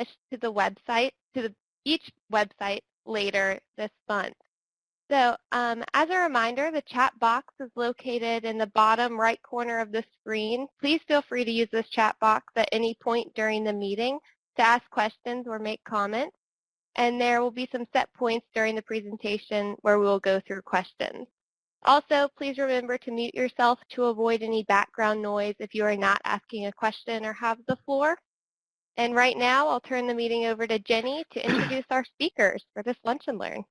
to the website, each website later this month. So as a reminder, the chat box is located in the bottom right corner of the screen. Please feel free to use this chat box at any point during the meeting to ask questions or make comments. And there will be some set points during the presentation where we will go through questions. Also, please remember to mute yourself to avoid any background noise if you are not asking a question or have the floor. And right now, I'll turn the meeting over to Jenny to introduce our speakers for this Lunch and Learn.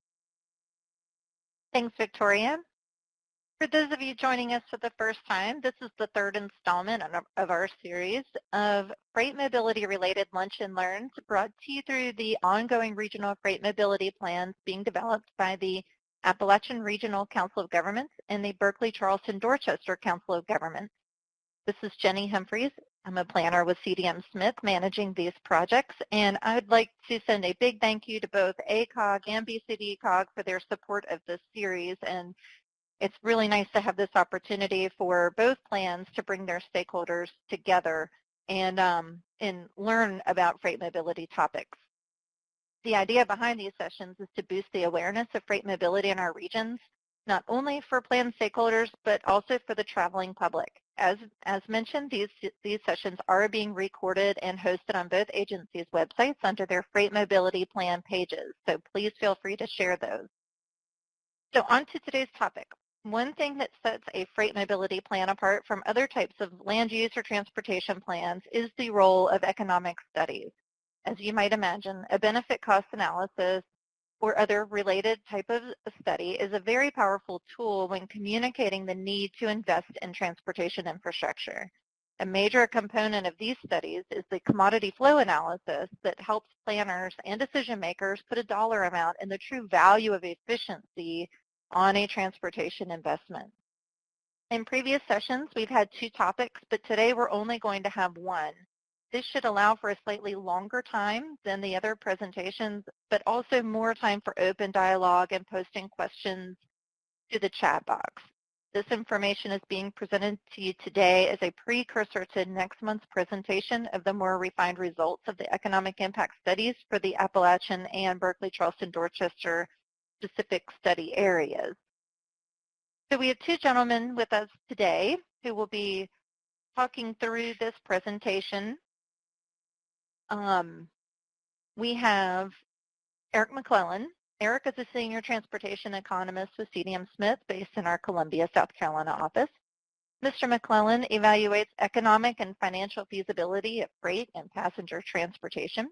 Thanks, Victoria. For those of you joining us for the first time, this is the third installment of our series of freight mobility-related Lunch and Learns brought to you through the ongoing regional freight mobility plans being developed by the Appalachian Regional Council of Governments and the Berkeley-Charleston-Dorchester Council of Governments. This is Jenny Humphreys. I'm a planner with CDM Smith managing these projects, and I would like to send a big thank you to both ACOG and BCDCOG for their support of this series. And it's really nice to have this opportunity for both plans to bring their stakeholders together and learn about freight mobility topics. The idea behind these sessions is to boost the awareness of freight mobility in our regions, not only for plan stakeholders, but also for the traveling public. As mentioned, these sessions are being recorded and hosted on both agencies' websites under their freight mobility plan pages, so please feel free to share those. So on to today's topic. One thing that sets a freight mobility plan apart from other types of land use or transportation plans is the role of economic studies. As you might imagine, a benefit cost analysis or other related type of study is a very powerful tool when communicating the need to invest in transportation infrastructure. A major component of these studies is the commodity flow analysis that helps planners and decision makers put a dollar amount in the true value of efficiency on a transportation investment. In previous sessions, we've had two topics, but today we're only going to have one. This should allow for a slightly longer time than the other presentations, but also more time for open dialogue and posting questions to the chat box. This information is being presented to you today as a precursor to next month's presentation of the more refined results of the economic impact studies for the Appalachian and Berkeley-Charleston-Dorchester specific study areas. So we have two gentlemen with us today who will be talking through this presentation. We have Eric McClellan. Eric is a senior transportation economist with CDM Smith based in our Columbia, South Carolina office. Mr. McClellan evaluates economic and financial feasibility of freight and passenger transportation.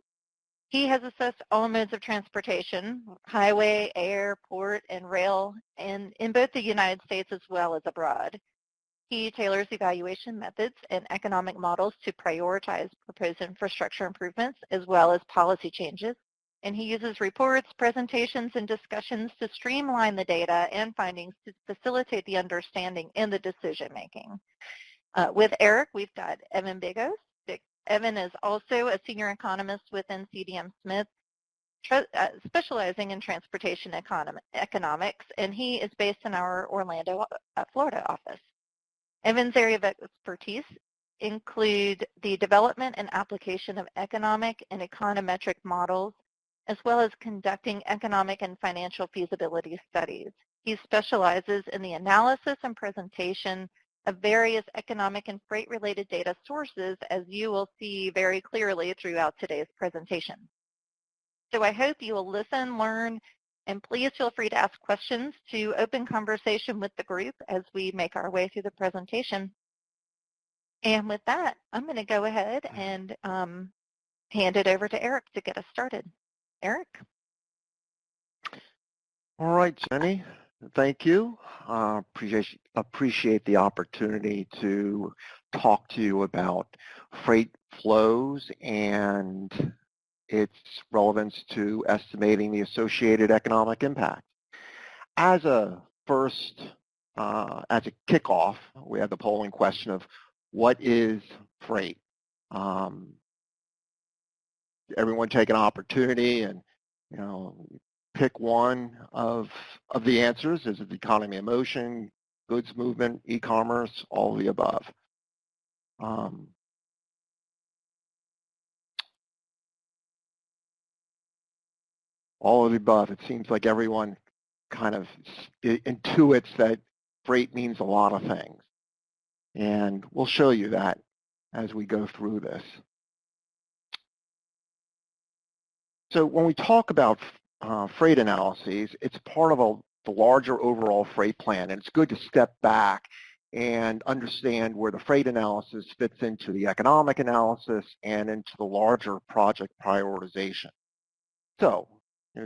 He has assessed all modes of transportation, highway, air, port, and rail, and in both the United States as well as abroad. He tailors evaluation methods and economic models to prioritize proposed infrastructure improvements as well as policy changes. And he uses reports, presentations, and discussions to streamline the data and findings to facilitate the understanding and the decision making. With Eric, we've got Evan Bigos. Evan is also a senior economist within CDM Smith, specializing in transportation economics, and he is based in our Orlando, Florida office. Evan's area of expertise include the development and application of economic and econometric models, as well as conducting economic and financial feasibility studies. He specializes in the analysis and presentation of various economic and freight-related data sources, as you will see very clearly throughout today's presentation. So I hope you will listen, learn, and please feel free to ask questions to open conversation with the group as we make our way through the presentation. And with that, I'm going to go ahead and hand it over to Eric to get us started. Eric? All right, Jenny. Thank you. Appreciate the opportunity to talk to you about freight flows and its relevance to estimating the associated economic impact. As a first, as a kickoff, we have the polling question of what is freight? Everyone take an opportunity and, pick one of the answers. Is it the economy of motion, goods movement, e-commerce, all of the above? All of the above. It seems like everyone kind of intuits that freight means a lot of things. And we'll show you that as we go through this. So when we talk about freight analyses, it's part of the larger overall freight plan, and it's good to step back and understand where the freight analysis fits into the economic analysis and into the larger project prioritization. So,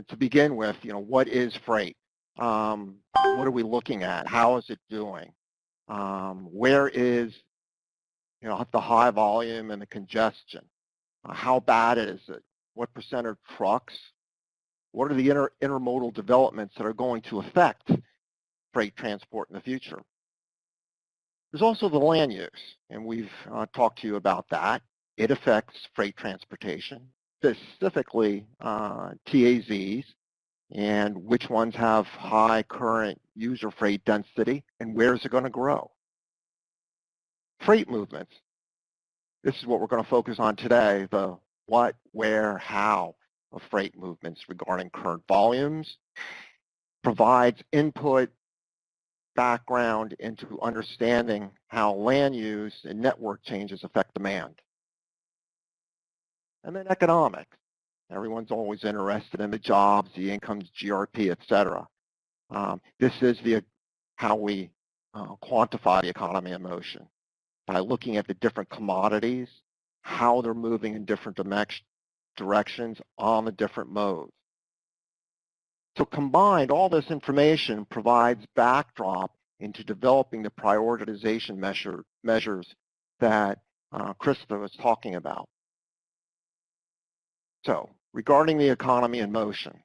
to begin with, what is freight? What are we looking at? How is it doing? Where is, the high volume and the congestion? How bad is it? What percent are trucks? What are the intermodal developments that are going to affect freight transport in the future? There's also the land use, and we've talked to you about that. It affects freight transportation, specifically TAZs, and which ones have high current user freight density, and where is it going to grow? Freight movements. This is what we're going to focus on today, the what, where, how of freight movements regarding current volumes, provides input, background into understanding how land use and network changes affect demand. And then economics. Everyone's always interested in the jobs, the incomes, GRP, et cetera. This is how we quantify the economy of motion, by looking at the different commodities, how they're moving in different directions on the different modes. So combined, all this information provides backdrop into developing the prioritization measures that Krista was talking about. So regarding the economy in motion,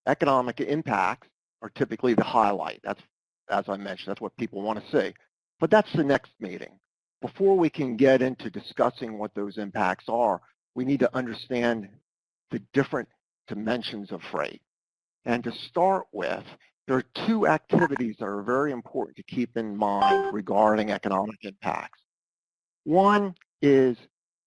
economic impacts are typically the highlight. That's, as I mentioned, that's what people want to see. But that's the next meeting. Before we can get into discussing what those impacts are, we need to understand the different dimensions of freight. And to start with, there are two activities that are very important to keep in mind regarding economic impacts. One is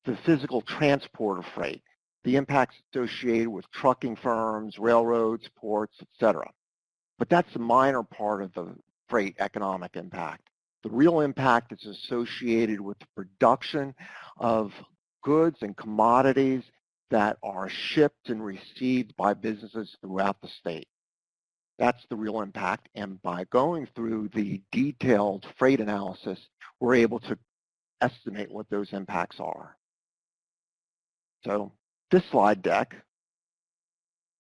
the physical transport of freight, the impacts associated with trucking firms, railroads, ports, etc. But that's a minor part of the freight economic impact. The real impact is associated with the production of goods and commodities that are shipped and received by businesses throughout the state. That's the real impact, and by going through the detailed freight analysis, we're able to estimate what those impacts are. So this slide deck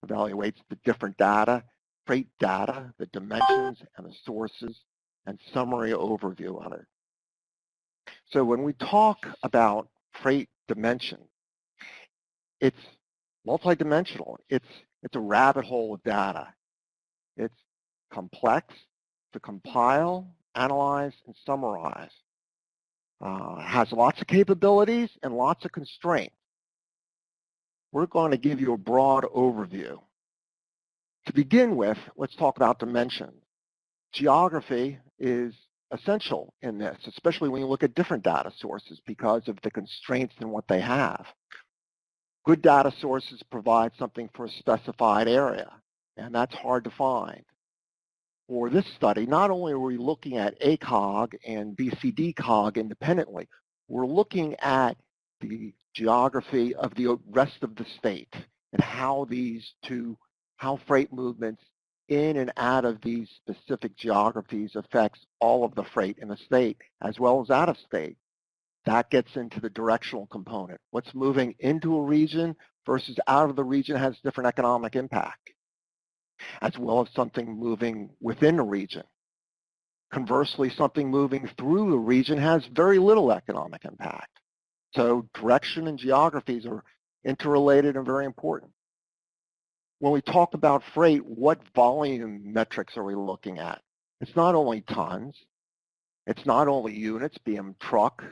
evaluates the different data, freight data, the dimensions and the sources, and summary overview of it. So when we talk about freight dimension, it's multidimensional. It's a rabbit hole of data. It's complex to compile, analyze, and summarize. It has lots of capabilities and lots of constraints. We're going to give you a broad overview. To begin with, let's talk about dimensions. Geography is essential in this, especially when you look at different data sources because of the constraints in what they have. Good data sources provide something for a specified area, and that's hard to find. For this study, not only are we looking at ACOG and BCD-COG independently, we're looking at the geography of the rest of the state and how freight movements in and out of these specific geographies affects all of the freight in the state as well as out of state. That gets into the directional component. What's moving into a region versus out of the region has different economic impact, as well as something moving within a region. Conversely, something moving through the region has very little economic impact. So direction and geographies are interrelated and very important. When we talk about freight, what volume metrics are we looking at? It's not only tons. It's not only units, be them truck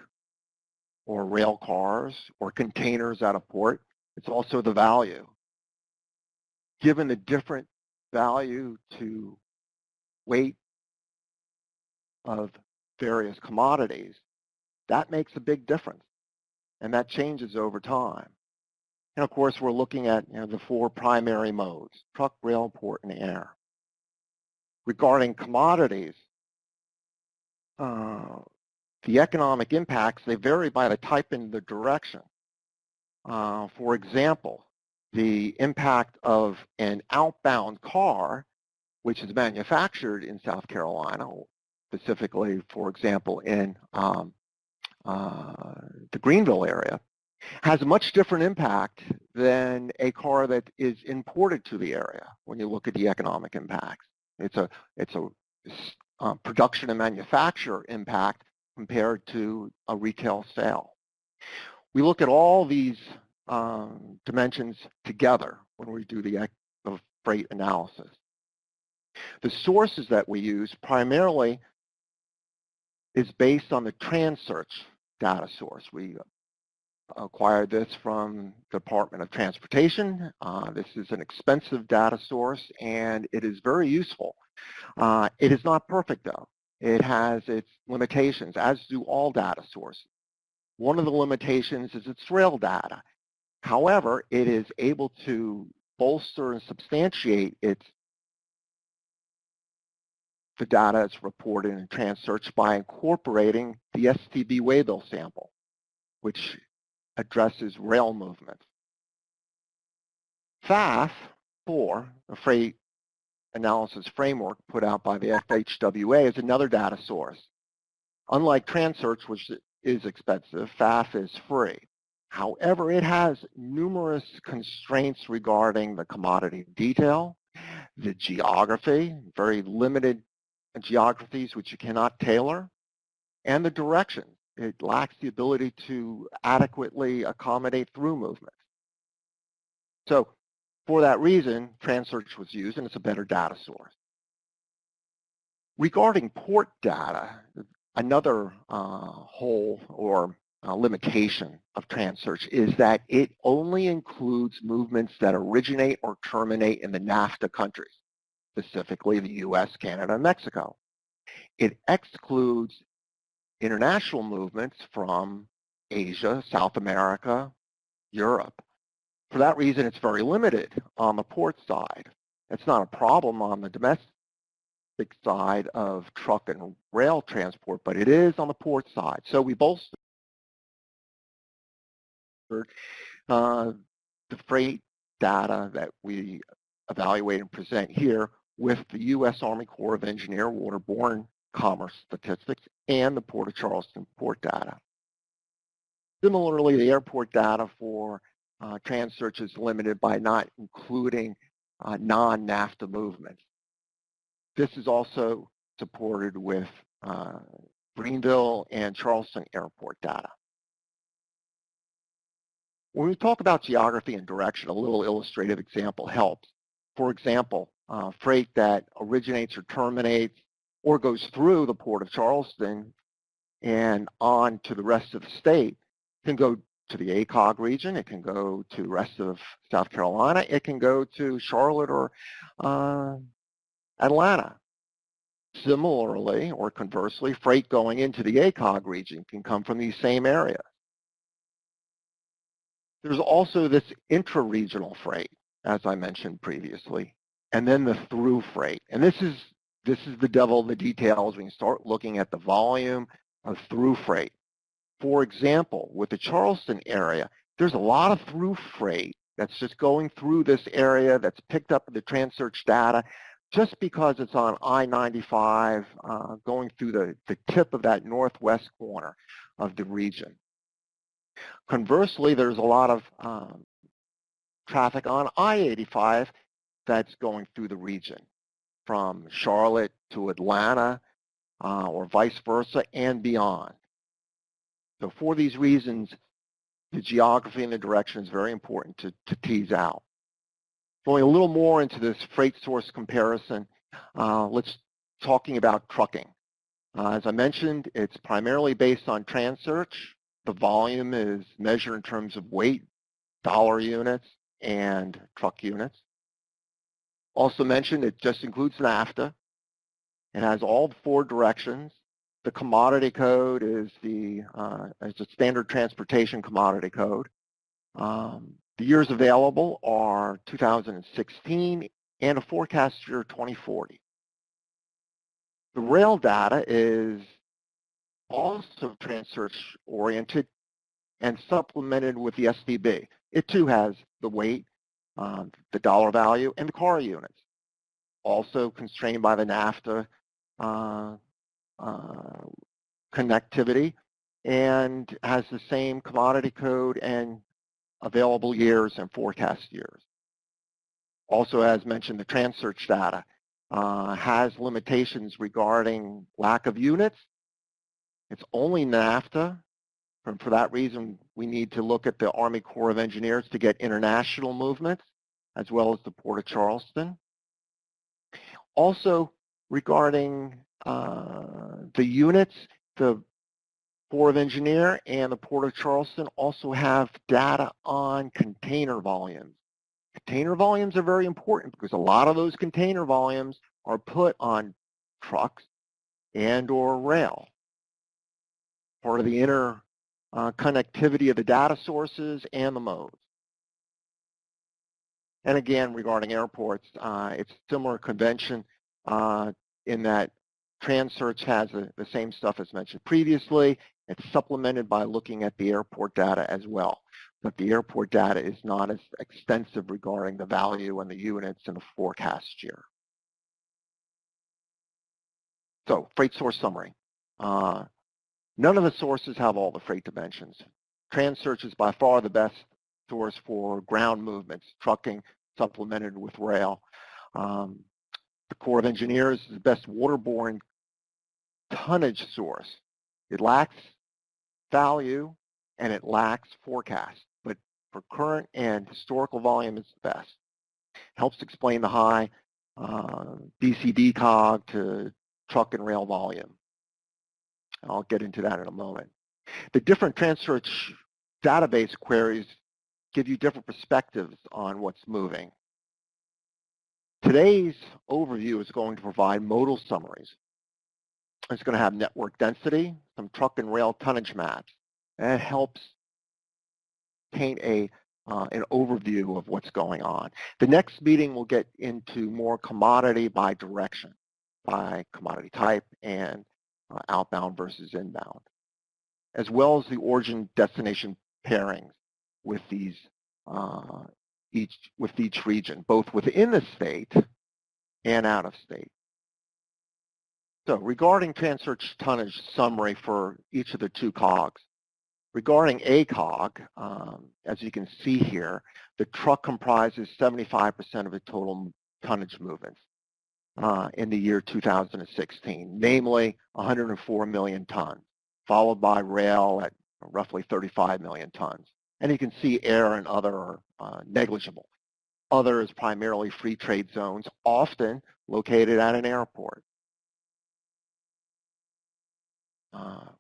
or rail cars or containers at a port. It's also the value. Given the different value to weight of various commodities, that makes a big difference, and that changes over time. And of course, we're looking at the four primary modes: truck, rail, port, and air. Regarding commodities, the economic impacts, they vary by the type and the direction. For example, the impact of an outbound car, which is manufactured in South Carolina, specifically, for example, in the Greenville area, has a much different impact than a car that is imported to the area when you look at the economic impacts. It's a production and manufacture impact compared to a retail sale. We look at all these dimensions together when we do the freight analysis. The sources that we use primarily is based on the TransSearch data source. We acquired this from the Department of Transportation. This is an expensive data source, and it is very useful. It is not perfect, though. It has its limitations, as do all data sources. One of the limitations is its rail data. However, it is able to bolster and substantiate the data that's reported in TransSearch by incorporating the STB waybill sample, which addresses rail movements. FAF4, a freight analysis framework put out by the FHWA, is another data source. Unlike TransSearch, which is expensive, FAF is free. However, it has numerous constraints regarding the commodity detail, the geography, very limited geographies which you cannot tailor, and the direction. It lacks the ability to adequately accommodate through movement. So for that reason, TransSearch was used, and it's a better data source. Regarding port data, another hole or limitation of TransSearch is that it only includes movements that originate or terminate in the NAFTA countries, specifically the US, Canada, and Mexico. It excludes international movements from Asia, South America, Europe. For that reason, it's very limited on the port side. It's not a problem on the domestic side of truck and rail transport, but it is on the port side. So we bolstered the freight data that we evaluate and present here with the U.S. Army Corps of Engineer waterborne commerce statistics and the Port of Charleston port data. Similarly, the airport data for TransSearch is limited by not including non-NAFTA movements. This is also supported with Greenville and Charleston airport data. When we talk about geography and direction, a little illustrative example helps. For example, freight that originates or terminates or goes through the Port of Charleston and on to the rest of the state can go to the ACOG region, it can go to the rest of South Carolina, it can go to Charlotte or Atlanta. Similarly, or conversely, freight going into the ACOG region can come from these same areas. There's also this intra-regional freight, as I mentioned previously, and then the through freight. And this is the devil in the details when you start looking at the volume of through freight. For example, with the Charleston area, there's a lot of through freight that's just going through this area that's picked up in the TransSearch data just because it's on I-95 going through the tip of that northwest corner of the region. Conversely, there's a lot of traffic on I-85 that's going through the region from Charlotte to Atlanta or vice versa and beyond. So for these reasons, the geography and the direction is very important to tease out. Going a little more into this freight source comparison, let's talking about trucking. As I mentioned, it's primarily based on TransSearch. The volume is measured in terms of weight, dollar units, and truck units. Also mentioned, it just includes NAFTA. It has all four directions. The commodity code is the standard transportation commodity code. The years available are 2016 and a forecast year 2040. The rail data is also Transearch oriented and supplemented with the SDB. It too has the weight, the dollar value, and the car units. Also constrained by the NAFTA connectivity, and has the same commodity code and available years and forecast years. Also, as mentioned, the Transearch data has limitations regarding lack of units. It's only NAFTA. And for that reason, we need to look at the Army Corps of Engineers to get international movements, as well as the Port of Charleston. Also, regarding the units, the Corps of Engineer and the Port of Charleston also have data on container volumes. Container volumes are very important because a lot of those container volumes are put on trucks and or rail. Part of the inner connectivity of the data sources and the modes. And again, regarding airports, it's a similar convention in that Transearch has the same stuff as mentioned previously. It's supplemented by looking at the airport data as well. But the airport data is not as extensive regarding the value and the units and the forecast year. So, freight source summary. None of the sources have all the freight dimensions. Transearch is by far the best source for ground movements, trucking supplemented with rail. The Corps of Engineers is the best waterborne tonnage source. It lacks value and it lacks forecast, but for current and historical volume, it's the best. Helps explain the high BCD cog to truck and rail volume. I'll get into that in a moment. The different Transearch database queries give you different perspectives on what's moving. Today's overview is going to provide modal summaries. It's going to have network density, some truck and rail tonnage maps. And it helps paint an overview of what's going on. The next meeting will get into more commodity by direction, by commodity type and outbound versus inbound, as well as the origin destination pairings with these each region, both within the state and out of state. So regarding Transearch tonnage summary for each of the two cogs. Regarding ACOG, as you can see here, the truck comprises 75% of the total tonnage movements in the year 2016, namely 104 million tons, followed by rail at roughly 35 million tons. And you can see air and other are negligible. Other is primarily free trade zones, often located at an airport.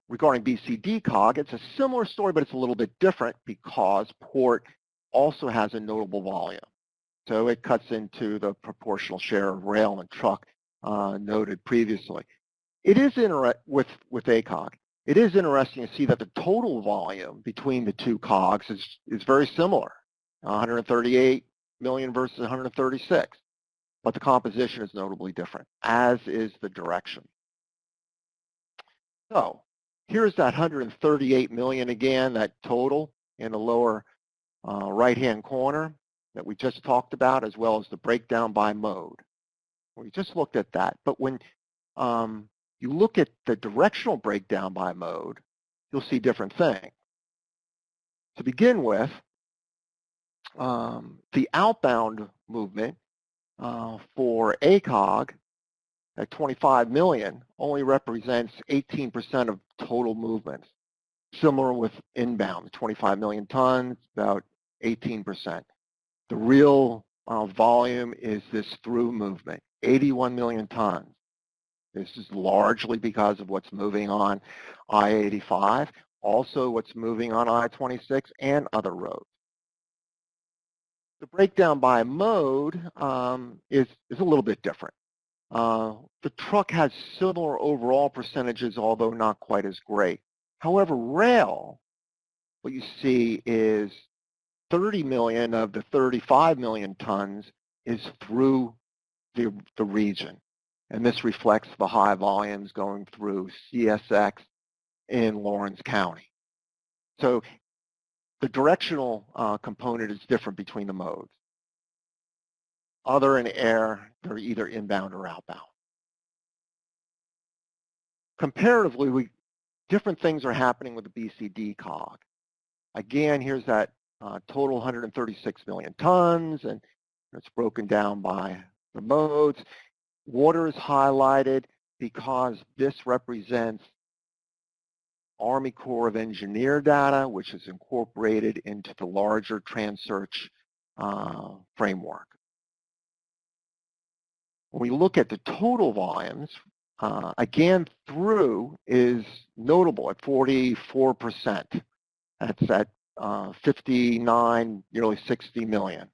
Regarding BCD cog, it's a similar story, but it's a little bit different because port also has a notable volume. So it cuts into the proportional share of rail and truck noted previously. It is with ACOG. It is interesting to see that the total volume between the two cogs is very similar, 138 million versus 136, but the composition is notably different, as is the direction. So here's that 138 million again, that total in the lower right-hand corner that we just talked about, as well as the breakdown by mode. We just looked at that, but when you look at the directional breakdown by mode, you'll see different things. To begin with, the outbound movement for ACOG at 25 million only represents 18% of total movements. Similar with inbound, 25 million tons, about 18%. The real volume is this through movement, 81 million tons. This is largely because of what's moving on I-85, also what's moving on I-26 and other roads. The breakdown by mode is a little bit different. The truck has similar overall percentages, although not quite as great. However, rail, what you see is 30 million of the 35 million tons is through the region. And this reflects the high volumes going through CSX in Lawrence County. So the directional component is different between the modes. Other and air, they're either inbound or outbound. Comparatively, different things are happening with the BCD cog. Again, here's that total 136 million tons, and it's broken down by the modes. Water is highlighted because this represents Army Corps of Engineer data, which is incorporated into the larger Transearch framework. When we look at the total volumes, again, through is notable at 44%. That's at 59, nearly 60 million.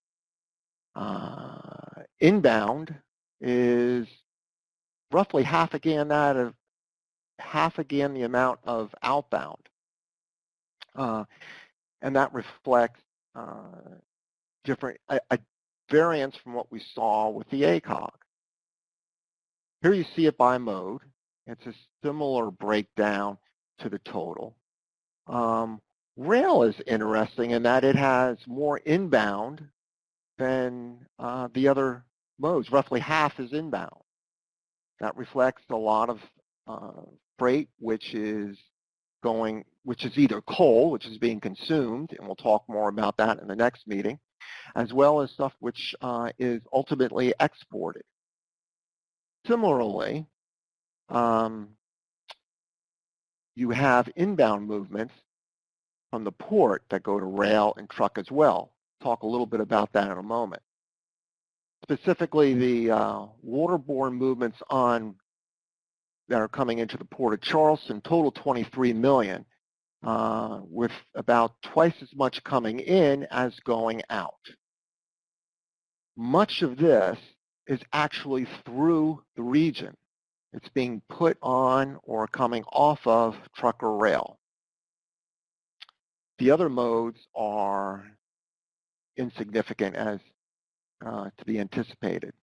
Inbound is roughly half again the amount of outbound. And that reflects a variance from what we saw with the ACOG. Here you see it by mode. It's a similar breakdown to the total. Rail is interesting in that it has more inbound than the other modes. Roughly half is inbound. That reflects a lot of freight, which is either coal, which is being consumed, and we'll talk more about that in the next meeting, as well as stuff which is ultimately exported. Similarly, you have inbound movements from the port that go to rail and truck as well. Talk a little bit about that in a moment. Specifically, the waterborne movements that are coming into the Port of Charleston total 23 million, with about twice as much coming in as going out. Much of this is actually through the region. It's being put on or coming off of truck or rail. The other modes are insignificant as to be anticipated.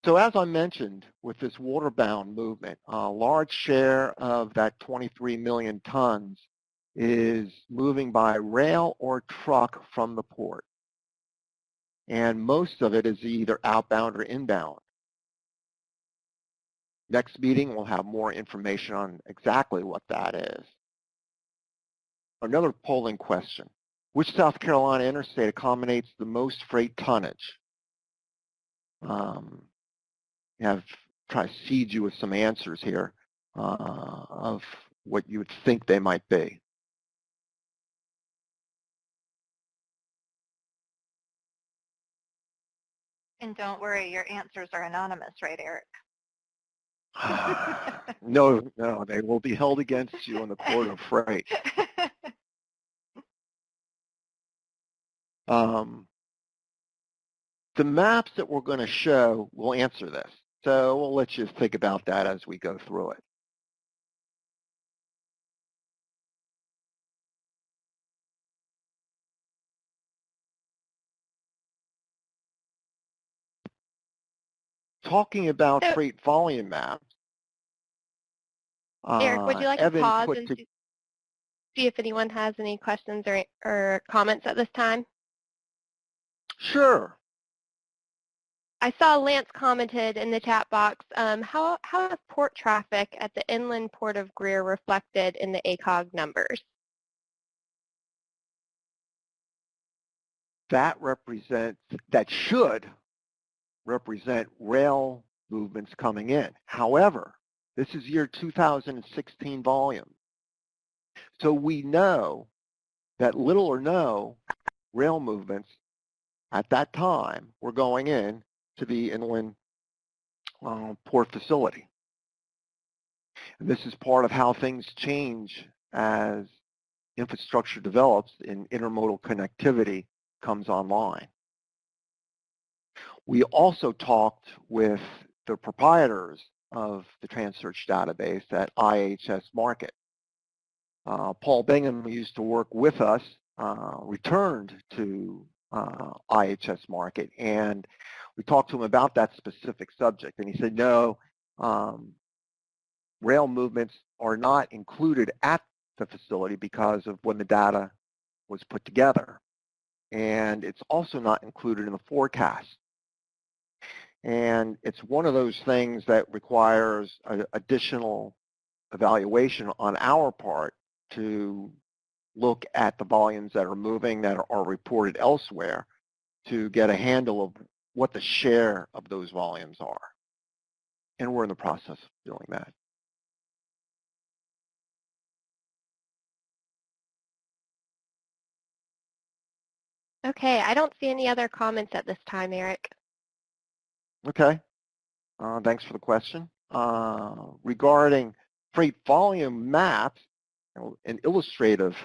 So as I mentioned, with this waterbound movement, a large share of that 23 million tons is moving by rail or truck from the port. And most of it is either outbound or inbound. Next meeting, we'll have more information on exactly what that is. Another polling question. Which South Carolina interstate accommodates the most freight tonnage? Have try to seed you with some answers here of what you would think they might be. And don't worry, your answers are anonymous, right, Eric? No, they will be held against you in the court of freight. The maps that we're going to show will answer this. So we'll let you think about that as we go through it. Talking about freight volume maps. Eric, would you like to Evan pause and see if anyone has any questions or comments at this time? Sure. I saw Lance commented in the chat box, how is port traffic at the inland port of Greer reflected in the ACOG numbers? That should represent rail movements coming in. However, this is year 2016 volume. So we know that little or no rail movements at that time were going in to the inland port facility. And this is part of how things change as infrastructure develops and intermodal connectivity comes online. We also talked with the proprietors of the Transearch database at IHS Markit. Paul Bingham, who used to work with us returned to IHS Markit, and we talked to him about that specific subject, and he said, no, rail movements are not included at the facility because of when the data was put together. And it's also not included in the forecast. And it's one of those things that requires additional evaluation on our part to look at the volumes that are moving that are reported elsewhere to get a handle of what the share of those volumes are. And we're in the process of doing that. Okay, I don't see any other comments at this time, Eric. Okay, thanks for the question. Regarding freight volume maps, an illustrative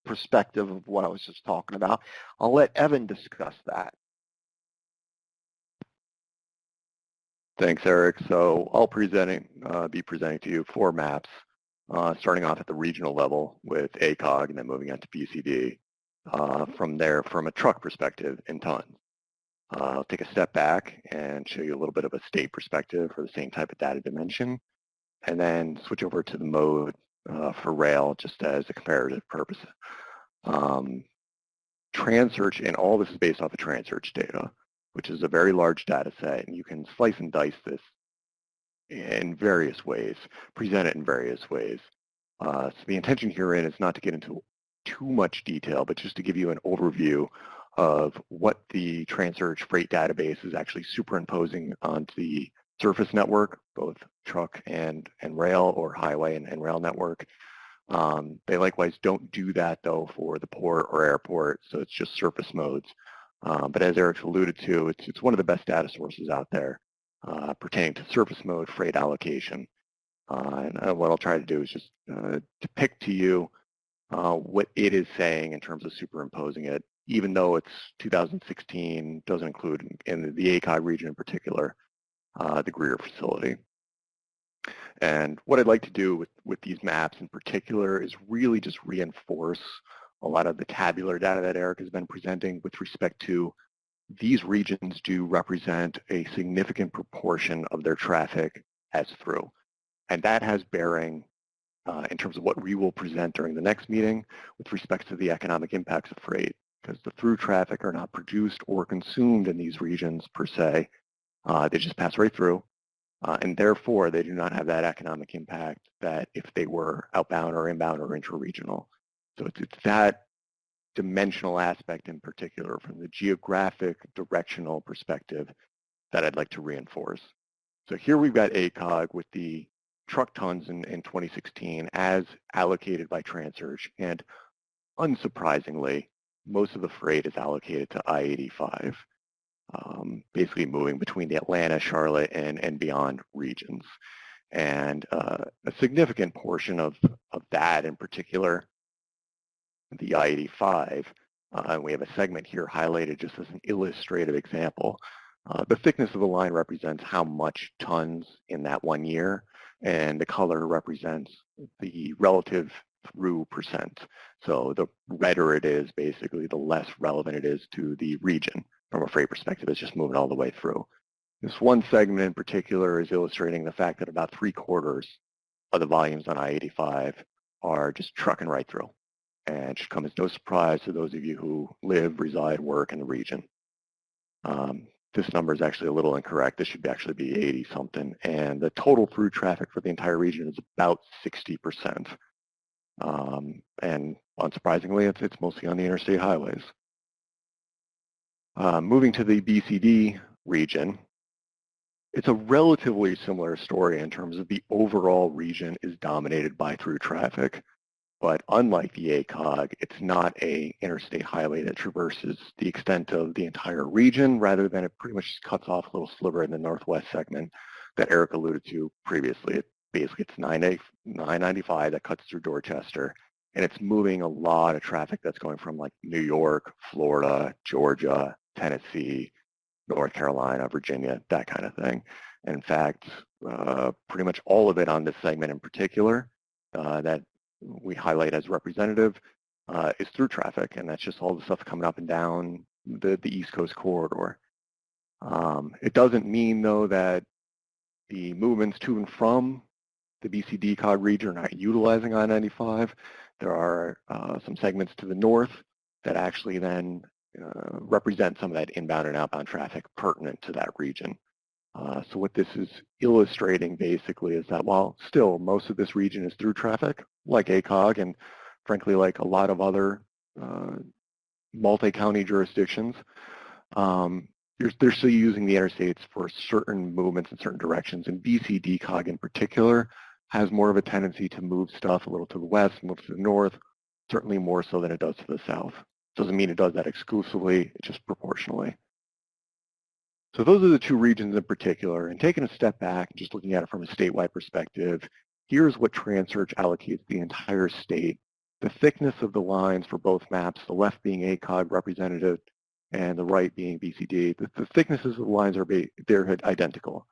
perspective of what I was just talking about, I'll let Evan discuss that. Thanks, Eric. So I'll be presenting to you 4 maps, starting off at the regional level with ACOG and then moving on to BCD. From there, from a truck perspective in tons. I'll take a step back and show you a little bit of a state perspective for the same type of data dimension, and then switch over to the mode for rail just as a comparative purpose. Transearch, and all this is based off of Transearch data, which is a very large data set, and you can slice and dice this in various ways, present it in various ways. So the intention herein is not to get into too much detail, but just to give you an overview of what the Transearch freight database is actually superimposing onto the surface network, both truck and rail, or highway and rail network. They likewise don't do that though for the port or airport, so it's just surface modes. But as Eric alluded to, it's one of the best data sources out there pertaining to surface mode freight allocation. And what I'll try to do is just depict to you what it is saying in terms of superimposing it, even though it's 2016, doesn't include, in the ACOG region in particular, the Greer facility. And what I'd like to do with these maps in particular is really just reinforce a lot of the tabular data that Eric has been presenting with respect to these regions do represent a significant proportion of their traffic as through. And that has bearing in terms of what we will present during the next meeting with respect to the economic impacts of freight, because the through traffic are not produced or consumed in these regions per se. They just pass right through, and therefore they do not have that economic impact that if they were outbound or inbound or intra-regional. So it's that dimensional aspect in particular from the geographic directional perspective that I'd like to reinforce. So here we've got ACOG with the truck tons in 2016 as allocated by Transearch, and unsurprisingly, most of the freight is allocated to I-85, basically moving between the Atlanta, Charlotte, and beyond regions. And a significant portion of that in particular, the I-85, and we have a segment here highlighted just as an illustrative example. The thickness of the line represents how much tons in that 1 year, and the color represents the relative through percent. So the redder it is, basically, the less relevant it is to the region from a freight perspective. It's just moving all the way through. This one segment in particular is illustrating the fact that about 3/4 of the volumes on I-85 are just trucking right through. And it should come as no surprise to those of you who live, reside, work in the region. This number is actually a little incorrect. This should actually be 80-something. And the total through traffic for the entire region is about 60%. And unsurprisingly, it's mostly on the interstate highways. Moving to the BCD region, it's a relatively similar story in terms of the overall region is dominated by through traffic. But unlike the ACOG, it's not a interstate highway that traverses the extent of the entire region, rather than it pretty much cuts off a little sliver in the northwest segment that Eric alluded to previously. Basically, it's 995 that cuts through Dorchester, and it's moving a lot of traffic that's going from like New York, Florida, Georgia, Tennessee, North Carolina, Virginia, that kind of thing. And in fact, pretty much all of it on this segment in particular that we highlight as representative is through traffic, and that's just all the stuff coming up and down the East Coast corridor. It doesn't mean, though, that the movements to and from the BC-DCOG region are not utilizing I-95. There are some segments to the north that actually then represent some of that inbound and outbound traffic pertinent to that region. So what this is illustrating basically is that while still most of this region is through traffic, like ACOG and frankly like a lot of other multi-county jurisdictions, they're still using the interstates for certain movements in certain directions, and BC-DCOG in particular has more of a tendency to move stuff a little to the west, a little to the north, certainly more so than it does to the south. Doesn't mean it does that exclusively, just proportionally. So those are the two regions in particular, and taking a step back and just looking at it from a statewide perspective, here's what TransSearch allocates the entire state. The thickness of the lines for both maps, the left being ACOG representative and the right being BCD, the thicknesses of the lines they're identical.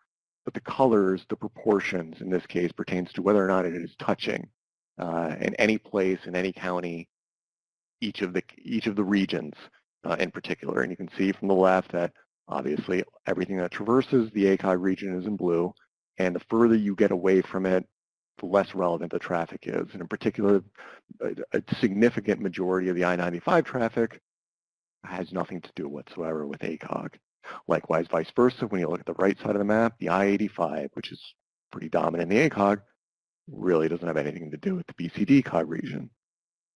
But the colors, the proportions in this case pertains to whether or not it is touching in any place, in any county, each of the regions in particular. And you can see from the left that obviously everything that traverses the ACOG region is in blue, and the further you get away from it, the less relevant the traffic is. And in particular, a significant majority of the I-95 traffic has nothing to do whatsoever with ACOG. Likewise, vice versa, when you look at the right side of the map, the I-85, which is pretty dominant in the ACOG, really doesn't have anything to do with the BC-DCOG region.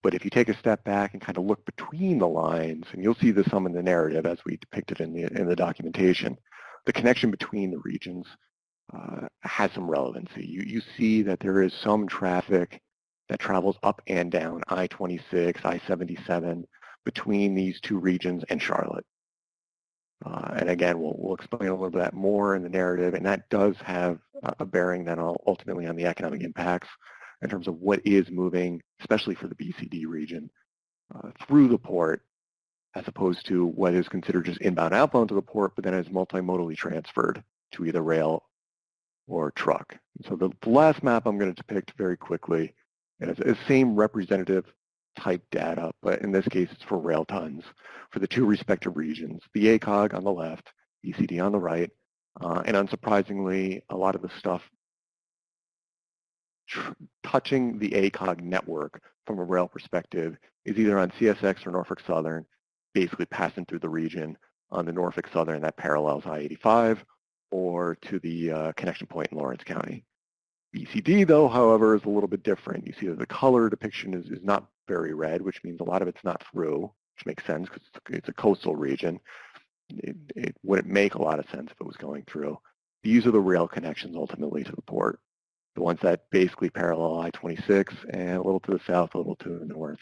But if you take a step back and kind of look between the lines, and you'll see this some in the narrative as we depicted in the documentation, the connection between the regions has some relevancy. You see that there is some traffic that travels up and down I-26, I-77 between these two regions and Charlotte. And again, we'll explain a little bit more in the narrative, and that does have a bearing then ultimately on the economic impacts in terms of what is moving, especially for the BCD region, through the port, as opposed to what is considered just inbound outbound to the port, but then is multimodally transferred to either rail or truck. So the last map I'm going to depict very quickly is the same representative type data, but in this case it's for rail tons for the two respective regions, the ACOG on the left, BCD on the right, and unsurprisingly, a lot of the stuff touching the ACOG network from a rail perspective is either on CSX or Norfolk Southern, basically passing through the region on the Norfolk Southern that parallels I-85 or to the connection point in Lawrence County. BCD, though, however, is a little bit different. You see that the color depiction is not very red, which means a lot of it's not through, which makes sense because it's a coastal region. It wouldn't make a lot of sense if it was going through. These are the rail connections ultimately to the port, the ones that basically parallel I-26 and a little to the south, a little to the north.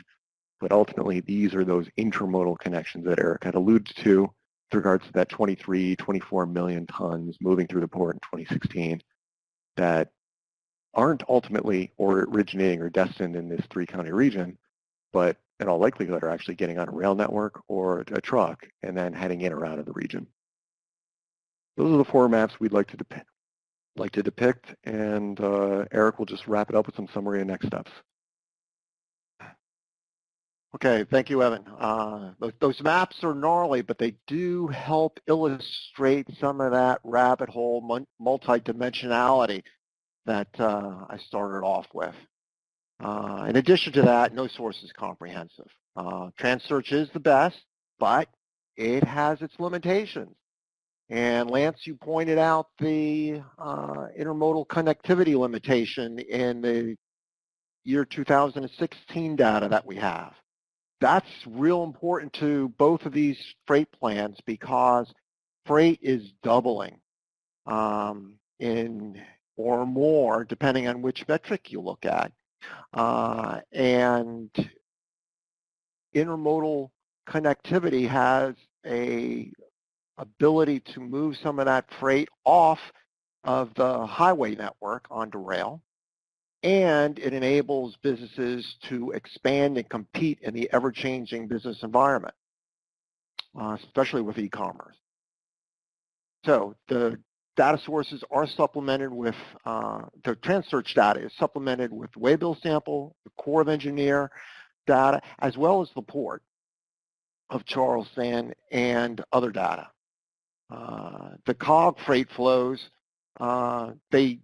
But ultimately, these are those intermodal connections that Eric had alluded to with regards to that 24 million tons moving through the port in 2016 that aren't ultimately or originating or destined in this three-county region, but in all likelihood are actually getting on a rail network or a truck and then heading in or out of the region. Those are the four maps we'd like to depict, and Eric will just wrap it up with some summary and next steps. Okay, thank you, Evan. Those maps are gnarly, but they do help illustrate some of that rabbit hole multidimensionality that I started off with. In addition to that, no source is comprehensive. TransSearch is the best, but it has its limitations. And Lance, you pointed out the intermodal connectivity limitation in the year 2016 data that we have. That's real important to both of these freight plans because freight is doubling in or more, depending on which metric you look at. And intermodal connectivity has a ability to move some of that freight off of the highway network onto rail, and it enables businesses to expand and compete in the ever-changing business environment, especially with e-commerce. So the data sources are supplemented with, the TransSearch data is supplemented with the waybill sample, the Corps of Engineer, data, as well as the port of Charleston and other data. The COG freight flows, they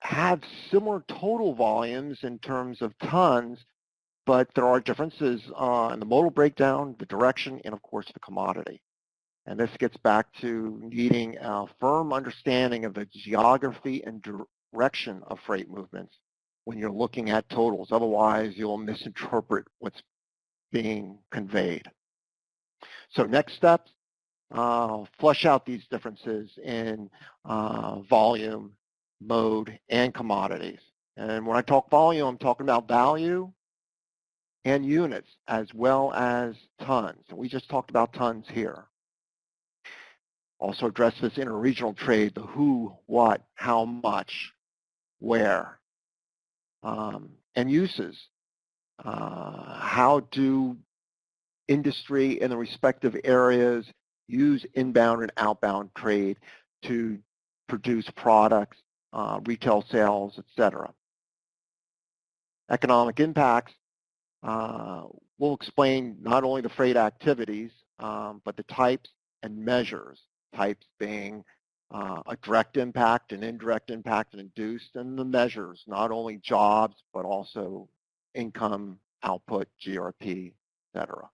have similar total volumes in terms of tons, but there are differences in the modal breakdown, the direction, and of course the commodity. And this gets back to needing a firm understanding of the geography and direction of freight movements when you're looking at totals. Otherwise, you'll misinterpret what's being conveyed. So next steps, flush out these differences in volume, mode, and commodities. And when I talk volume, I'm talking about value and units as well as tons. We just talked about tons here. Also address this interregional trade, the who, what, how much, where, and uses. How do industry in the respective areas use inbound and outbound trade to produce products, retail sales, etc. Economic impacts will explain not only the freight activities, but the types and measures, types being a direct impact, an indirect impact, and induced, and the measures, not only jobs, but also income, output, GRP, etc.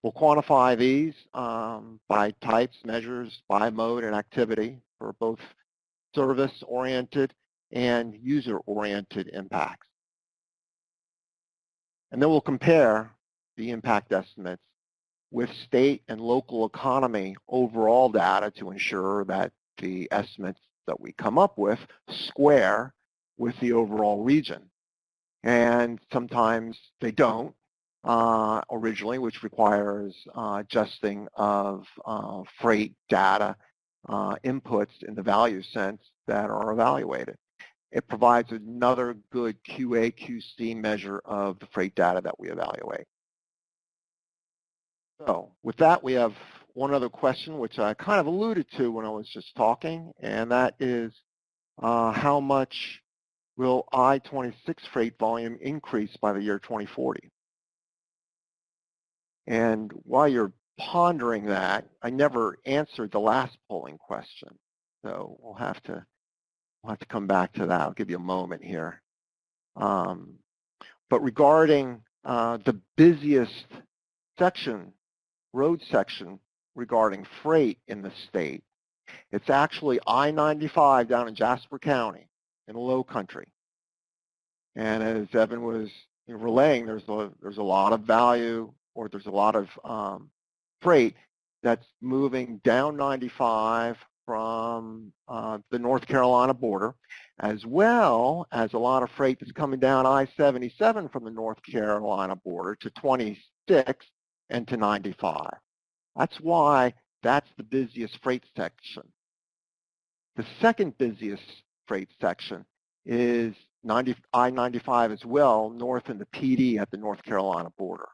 We'll quantify these by types, measures, by mode, and activity for both service-oriented and user-oriented impacts. And then we'll compare the impact estimates with state and local economy overall data to ensure that the estimates that we come up with square with the overall region. And sometimes they don't originally, which requires adjusting of freight data inputs in the value sense that are evaluated. It provides another good QA, QC measure of the freight data that we evaluate. So with that, we have one other question, which I kind of alluded to when I was just talking, and that is how much will I-26 freight volume increase by the year 2040? And while you're pondering that, I never answered the last polling question, so we'll have to come back to that. I'll give you a moment here. But regarding the busiest section, road section regarding freight in the state, it's actually I-95 down in Jasper County in the Low Country. And as Evan was relaying, there's a lot of value, or there's a lot of freight that's moving down 95 from the North Carolina border, as well as a lot of freight that's coming down I-77 from the North Carolina border to 26 and to 95. That's why that's the busiest freight section. The second busiest freight section is I-95 as well, north in the PD at the North Carolina border.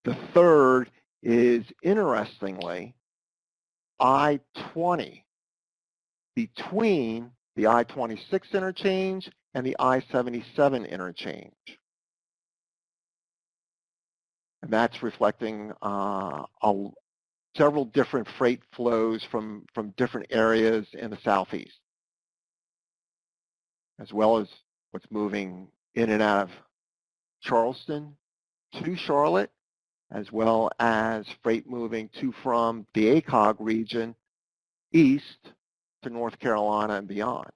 The third is, interestingly, I-20 between the I-26 interchange and the I-77 interchange. And that's reflecting several different freight flows from different areas in the southeast, as well as what's moving in and out of Charleston to Charlotte, as well as freight moving to from the ACOG region east to North Carolina and beyond.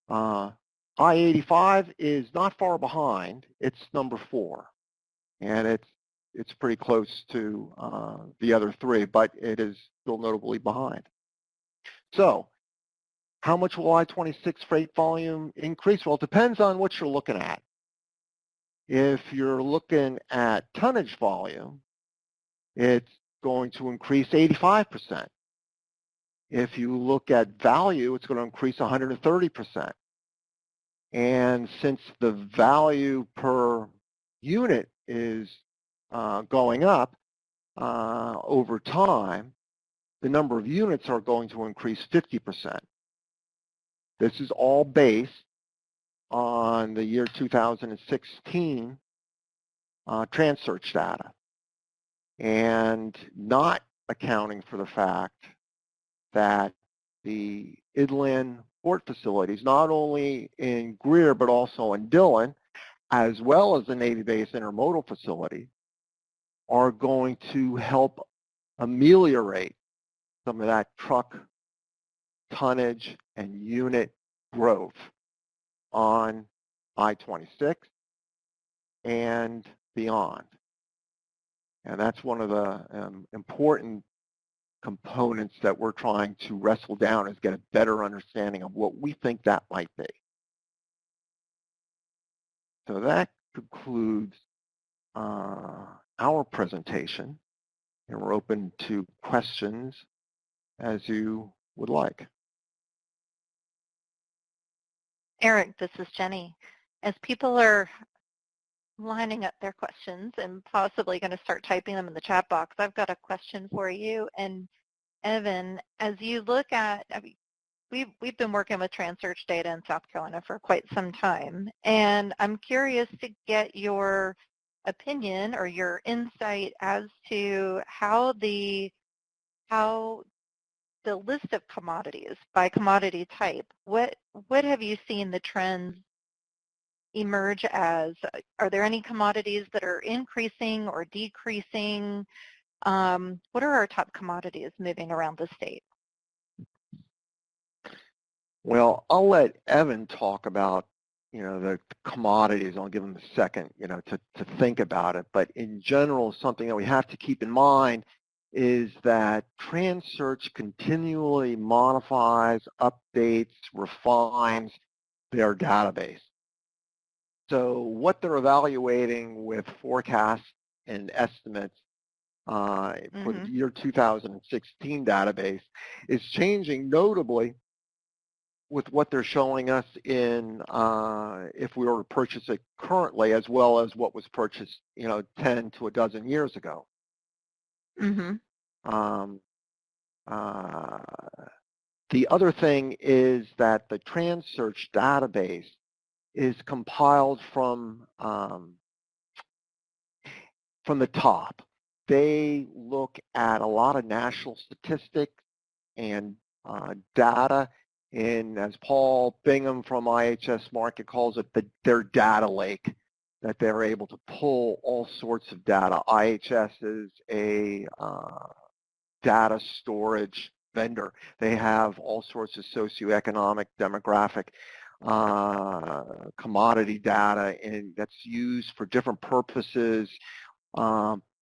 I-85 is not far behind. It's number 4, and it's pretty close to the other 3, but it is still notably behind. So how much will I-26 freight volume increase? Well, it depends on what you're looking at. If you're looking at tonnage volume, it's going to increase 85%. If you look at value, it's going to increase 130%. And since the value per unit is going up over time, the number of units are going to increase 50%. This is all based on the year 2016 trans search data and not accounting for the fact that the inland port facilities, not only in Greer but also in Dillon, as well as the Navy base intermodal facility, are going to help ameliorate some of that truck tonnage and unit growth on I-26 and beyond. And that's one of the important components that we're trying to wrestle down, is get a better understanding of what we think that might be. So that concludes our presentation, and we're open to questions as you would like. Eric, this is Jenny. As people are lining up their questions and possibly going to start typing them in the chat box, I've got a question for you. And Evan, as you look at, we've been working with TransSearch data in South Carolina for quite some time, and I'm curious to get your opinion or your insight as to how the list of commodities by commodity type, what have you seen the trends emerge as? Are there any commodities that are increasing or decreasing? What are our top commodities moving around the state? Well, I'll let Evan talk about, the commodities. I'll give him a second, to think about it. But in general, something that we have to keep in mind is that TransSearch continually modifies, updates, refines their database. So what they're evaluating with forecasts and estimates for the year 2016 database is changing notably with what they're showing us in if we were to purchase it currently, as well as what was purchased, 10 to a dozen years ago. The other thing is that the TransSearch database is compiled from the top. They look at a lot of national statistics and data, and as Paul Bingham from IHS Markit calls it, their data lake, that they're able to pull all sorts of data. IHS is a data storage vendor. They have all sorts of socioeconomic, demographic, commodity data, and that's used for different purposes,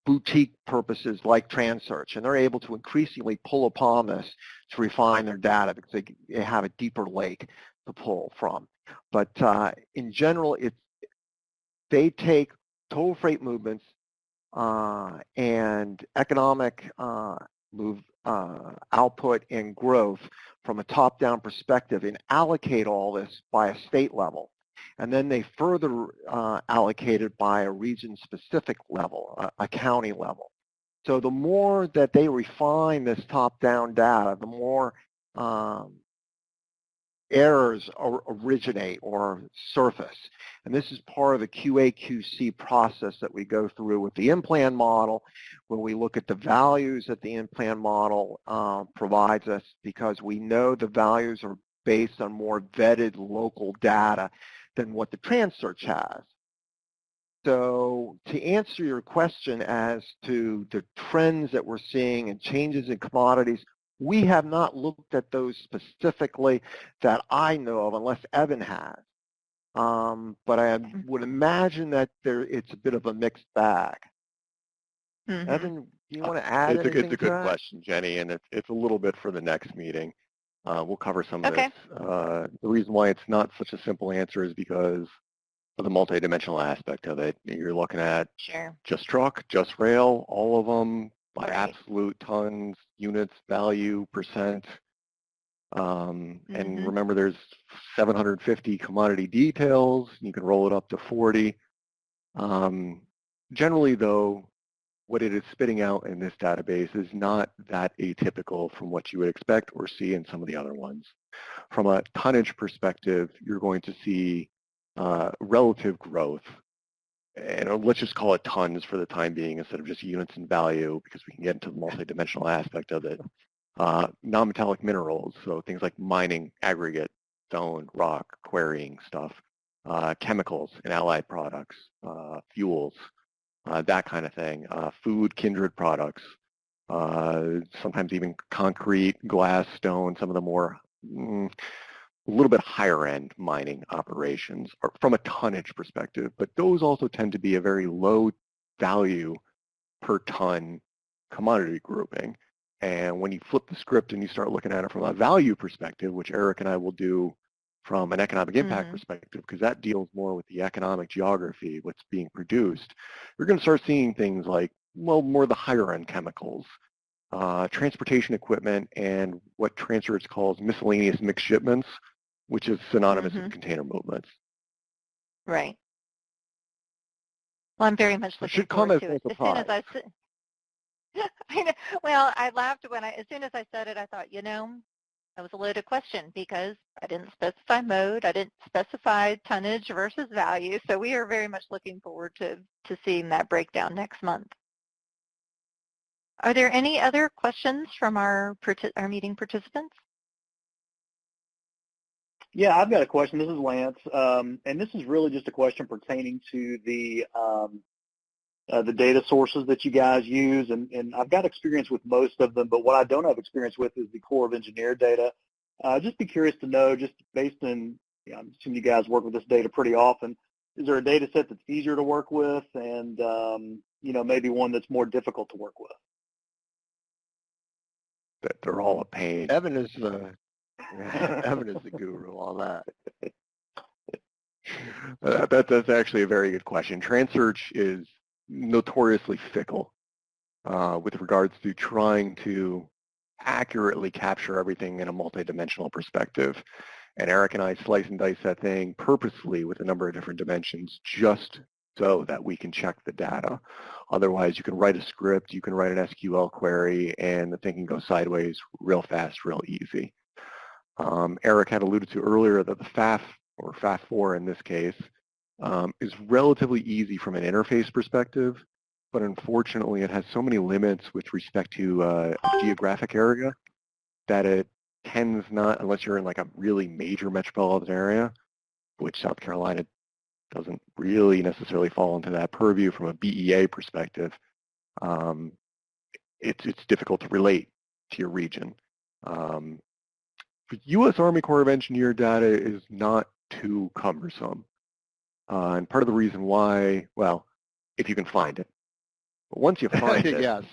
boutique purposes like TransSearch, and they're able to increasingly pull upon this to refine their data because they have a deeper lake to pull from. But in general, they take total freight movements and economic output and growth from a top-down perspective and allocate all this by a state level. And then they further allocate it by a region-specific level, a county level. So the more that they refine this top-down data, the more errors originate or surface. And this is part of the QA/QC process that we go through with the in-plan model, when we look at the values that the in-plan model provides us, because we know the values are based on more vetted local data than what the TransSearch has. So to answer your question as to the trends that we're seeing and changes in commodities, we have not looked at those specifically that I know of, unless Evan has. But I would imagine that it's a bit of a mixed bag. Evan, do you want to add anything to that? It's a good question, Jenny, and it's a little bit for the next meeting. We'll cover some of this. The reason why it's not such a simple answer is because of the multidimensional aspect of it. You're looking at just truck, just rail, all of them by absolute tons, units, value, percent. And remember, there's 750 commodity details. You can roll it up to 40. Generally, though, what it is spitting out in this database is not that atypical from what you would expect or see in some of the other ones. From a tonnage perspective, you're going to see relative growth, and let's just call it tons for the time being instead of just units in value, because we can get into the multidimensional aspect of it. Non-metallic minerals, so things like mining, aggregate, stone, rock, quarrying stuff, chemicals and allied products, fuels, that kind of thing, food, kindred products, sometimes even concrete, glass, stone, some of the more a little bit higher end mining operations from a tonnage perspective, but those also tend to be a very low value per ton commodity grouping. And when you flip the script and you start looking at it from a value perspective, which Eric and I will do from an economic impact perspective, because that deals more with the economic geography, what's being produced, you're going to start seeing things like, well, more the higher end chemicals, transportation equipment, and what Transurge calls miscellaneous mixed shipments, which is synonymous with container movements. Right. Well, I'm very much looking forward to it. As soon as I know, well, I laughed when as soon as I said it, I thought, that was a loaded question because I didn't specify mode, I didn't specify tonnage versus value. So we are very much looking forward to seeing that breakdown next month. Are there any other questions from our meeting participants? Yeah, I've got a question. This is Lance, and this is really just a question pertaining to the data sources that you guys use, and I've got experience with most of them, but what I don't have experience with is the Corps of Engineer data. Just be curious to know, just based on, I'm assuming you guys work with this data pretty often, is there a data set that's easier to work with and, maybe one that's more difficult to work with? That they're all a pain. Evan is the guru on that. That's actually a very good question. Transurge is notoriously fickle with regards to trying to accurately capture everything in a multidimensional perspective. And Eric and I slice and dice that thing purposely with a number of different dimensions just so that we can check the data. Otherwise, you can write a script, you can write an SQL query, and the thing can go sideways real fast, real easy. Eric had alluded to earlier that the FAF, or FAF4 in this case, is relatively easy from an interface perspective, but unfortunately it has so many limits with respect to geographic area that it tends not, unless you're in like a really major metropolitan area, which South Carolina doesn't really necessarily fall into that purview from a BEA perspective, it's difficult to relate to your region. But U.S. Army Corps of Engineer data is not too cumbersome. And part of the reason why, well, if you can find it. But once you find it, yes.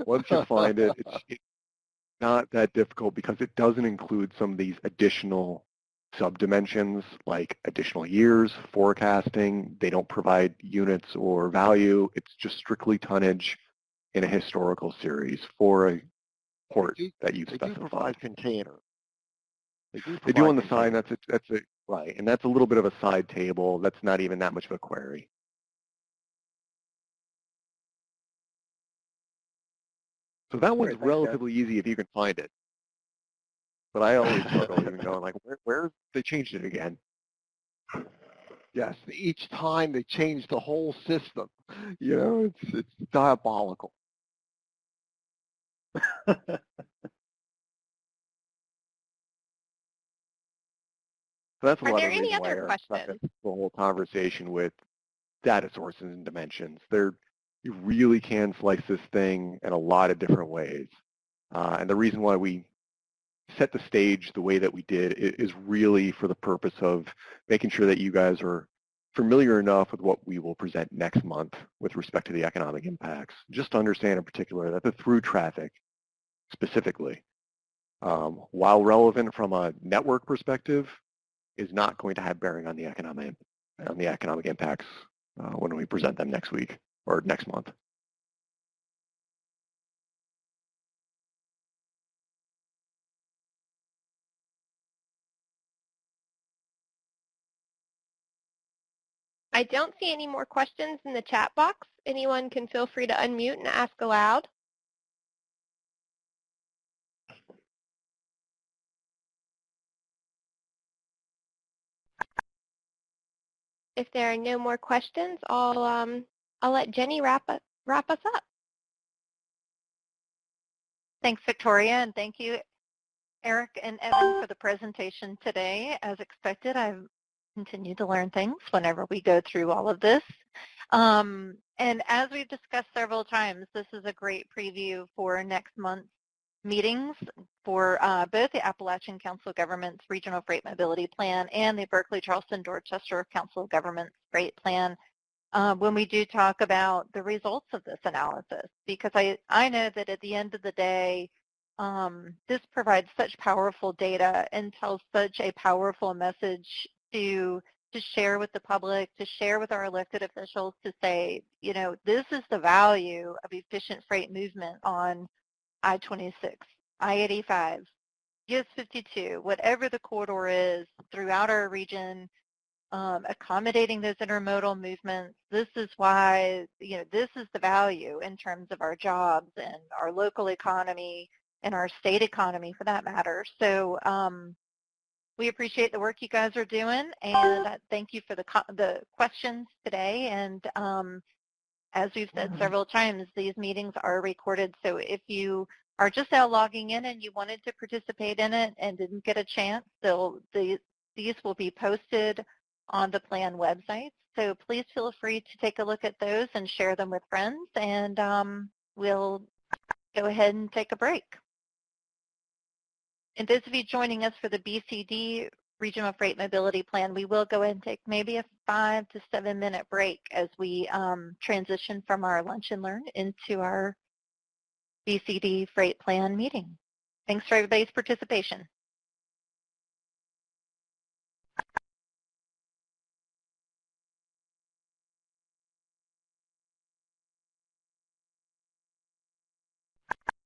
Once you find it, it's not that difficult because it doesn't include some of these additional subdimensions like additional years, forecasting. They don't provide units or value. It's just strictly tonnage in a historical series for a port that you've specified. They do provide container. They do on the side. That's it, right, and that's a little bit of a side table. That's not even that much of a query. So that one's relatively easy if you can find it. But I always struggle even going like, where they changed it again? Yes, each time they change the whole system. It's diabolical. So that's a lot Are there of the any reason why other questions? the whole conversation with data sources and dimensions. You really can slice this thing in a lot of different ways. And the reason why we set the stage the way that we did is really for the purpose of making sure that you guys are familiar enough with what we will present next month with respect to the economic impacts, just to understand in particular that the through traffic specifically, while relevant from a network perspective, is not going to have bearing on the economic impacts when we present them next week or next month. I don't see any more questions in the chat box. Anyone can feel free to unmute and ask aloud. if there are no more questions, I'll let Jenny wrap us up. Thanks, Victoria, and thank you, Eric and Evan, for the presentation today. As expected, I've continued to learn things whenever we go through all of this. And as we've discussed several times, this is a great preview for next month's meetings for both the Appalachian Council of Governments Regional Freight Mobility Plan and the Berkeley, Charleston, Dorchester Council of Governments Freight Plan when we do talk about the results of this analysis. Because I know that at the end of the day, this provides such powerful data and tells such a powerful message to share with the public, to share with our elected officials, to say, you know, this is the value of efficient freight movement on I-26, I-85, US 52, whatever the corridor is throughout our region, accommodating those intermodal movements. This is why, you know, this is the value in terms of our jobs and our local economy and our state economy for that matter. So we appreciate the work you guys are doing, and thank you for the questions today. And as we've said several times, these meetings are recorded, so if you are just now logging in and you wanted to participate in it and didn't get a chance, these will be posted on the plan website. So please feel free to take a look at those and share them with friends, and we'll go ahead and take a break. And those of you joining us for the BCD Regional Freight Mobility Plan, we will go ahead and take maybe a 5 to 7 minute break as we transition from our lunch and learn into our BCD Freight Plan meeting. Thanks for everybody's participation.